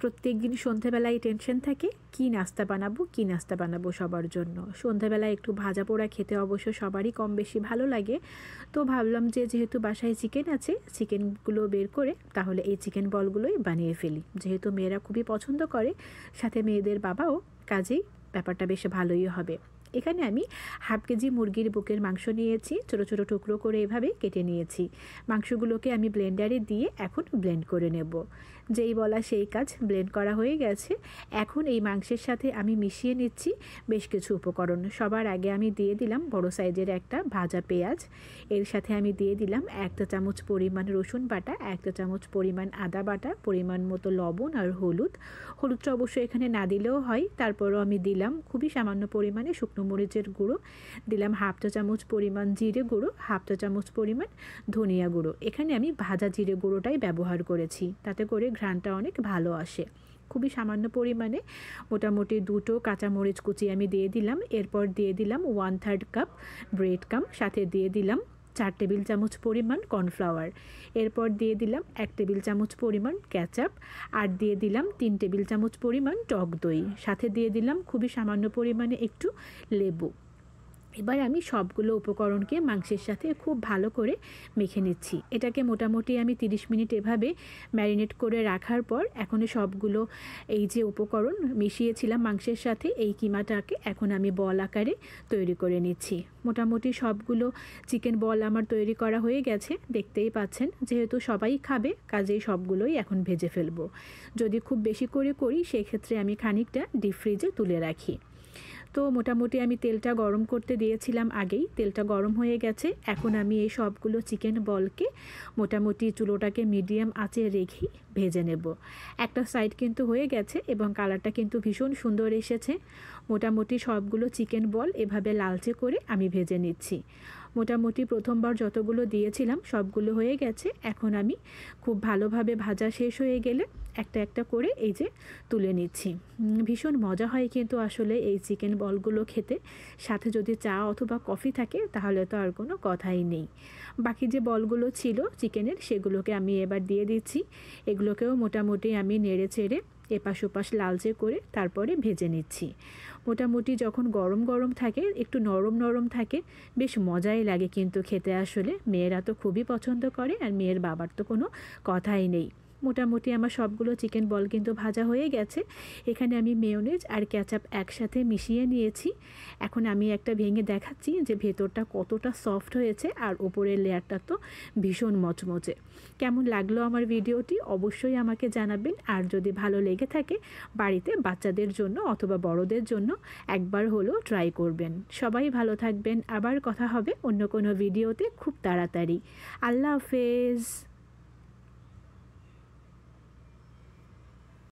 প্রত্যেকদিন সন্ধ্যাবেলায় টেনশন থাকে কি নাস্তা বানাবো সবার জন্য। সন্ধ্যাবেলায় একটু ভাজা পোড়া খেতে অবশ্য সবারই কম বেশি ভালো লাগে। তো ভাবলাম যে যেহেতু বাসায় চিকেন আছে, চিকেনগুলো বের করে তাহলে এই চিকেন বলগুলোই বানিয়ে ফেলি। যেহেতু মেয়েরা খুবই পছন্দ করে, সাথে মেয়েদের বাবাও, কাজেই ব্যাপারটা বেশ ভালোই হবে। এখানে আমি হাফ কেজি মুরগির বুকের মাংস নিয়েছি, ছোটো ছোটো টুকরো করে এভাবে কেটে নিয়েছি। মাংসগুলোকে আমি ব্লেন্ডারে দিয়ে এখন ব্লেন্ড করে নেব। যেই বলা সেই কাজ, ব্লেন্ড করা হয়ে গেছে। এখন এই মাংসের সাথে আমি মিশিয়ে নিচ্ছি বেশ কিছু উপকরণ। সবার আগে আমি দিয়ে দিলাম বড় সাইজের একটা ভাজা পেঁয়াজ। এর সাথে আমি দিয়ে দিলাম 1 চা চামচ পরিমাণ রসুন বাটা, 1 চা চামচ পরিমাণ আদা বাটা, পরিমাণ মতো লবণ আর হলুদটা অবশ্যই এখানে না দিলেও হয়, তারপরও আমি দিলাম খুবই সামান্য পরিমাণে শুকনো মরিচের গুঁড়ো, দিলাম 1/2 চা চামচ পরিমাণ জিরে গুঁড়ো, 1/2 চা চামচ পরিমাণ ধনিয়া গুঁড়ো। এখানে আমি ভাজা জিরে গুঁড়োটাই ব্যবহার করেছি, তাতে করে ঘ্রাণটা অনেক ভালো আসে। খুবই সামান্য পরিমাণে মোটামুটি 2টো কাঁচামরিচ কুচি আমি দিয়ে দিলাম। এরপর দিয়ে দিলাম 1/3 কাপ ব্রেড কাম, সাথে দিয়ে দিলাম 4 টেবিল চামচ পরিমাণ কর্নফ্লাওয়ার। এরপর দিয়ে দিলাম 1 টেবিল চামচ পরিমাণ কেচাপ, আর দিয়ে দিলাম 3 টেবিল চামচ পরিমাণ টক দই, সাথে দিয়ে দিলাম খুবই সামান্য পরিমাণে একটু লেবু। এবার আমি সবগুলো উপকরণকে মাংসের সাথে খুব ভালো করে মেখে নিচ্ছি। এটাকে মোটামুটি আমি 30 মিনিট এভাবে ম্যারিনেট করে রাখার পর এখন সবগুলো এই যে উপকরণ মিশিয়েছিলাম মাংসের সাথে, এই কিমাটাকে এখন আমি বল আকারে তৈরি করে নিচ্ছি। মোটামুটি সবগুলো চিকেন বল আমার তৈরি করা হয়ে গেছে, দেখতেই পাচ্ছেন। যেহেতু সবাই খাবে, কাজেই সবগুলোই এখন ভেজে ফেলবো। যদি খুব বেশি করে করি সেক্ষেত্রে আমি খানিকটা ডিপ ফ্রিজে তুলে রাখি। তো মোটামুটি আমি তেলটা গরম করতে দিয়েছিলাম আগেই, তেলটা গরম হয়ে গেছে। এখন আমি এই সবগুলো চিকেন বলকে মোটামুটি চুলোটাকে মিডিয়াম আঁচে রেখেই ভেজে নেব। একটা সাইড কিন্তু হয়ে গেছে এবং কালারটা কিন্তু ভীষণ সুন্দর এসেছে। মোটামুটি সবগুলো চিকেন বল এভাবে লালচে করে আমি ভেজে নিচ্ছি। মোটামুটি প্রথমবার যতগুলো দিয়েছিলাম সবগুলো হয়ে গেছে। এখন আমি খুব ভালোভাবে ভাজা শেষ হয়ে গেলে একটা একটা করে এই যে তুলে নিচ্ছি। ভীষণ মজা হয় কিন্তু আসলে এই চিকেন বলগুলো খেতে, সাথে যদি চা অথবা কফি থাকে তাহলে তো আর কোনো কথাই নেই। বাকি যে বলগুলো ছিল চিকেনের সেগুলোকে আমি এবার দিয়ে দিচ্ছি। এগুলোকেও মোটামুটি আমি নেড়ে চেড়ে এপাশ ওপাশ লালচে করে তারপরে ভেজে নিচ্ছি। মোটামুটি যখন গরম গরম থাকে, একটু নরম নরম থাকে, বেশ মজাই লাগে কিন্তু খেতে। আসলে মেয়েরা তো খুবই পছন্দ করে, আর মেয়ের বাবার তো কোনো কথাই নেই। মোটামুটি আমার সবগুলো চিকেন বল কিন্তু ভাজা হয়ে গেছে। এখানে আমি মেয়োনেজ আর কেচাপ একসাথে মিশিয়ে নিয়েছি। এখন আমি একটা ভেঙে দেখাচ্ছি যে ভেতরটা কতটা সফট হয়েছে, আর ওপরের লেয়ারটা তো ভীষণ মচমচে। কেমন লাগলো আমার ভিডিওটি অবশ্যই আমাকে জানাবেন। আর যদি ভালো লেগে থাকে বাড়িতে বাচ্চাদের জন্য অথবা বড়দের জন্য একবার হলেও ট্রাই করবেন। সবাই ভালো থাকবেন, আবার কথা হবে অন্য কোনো ভিডিওতে খুব তাড়াতাড়ি। আল্লাহ হাফেজ।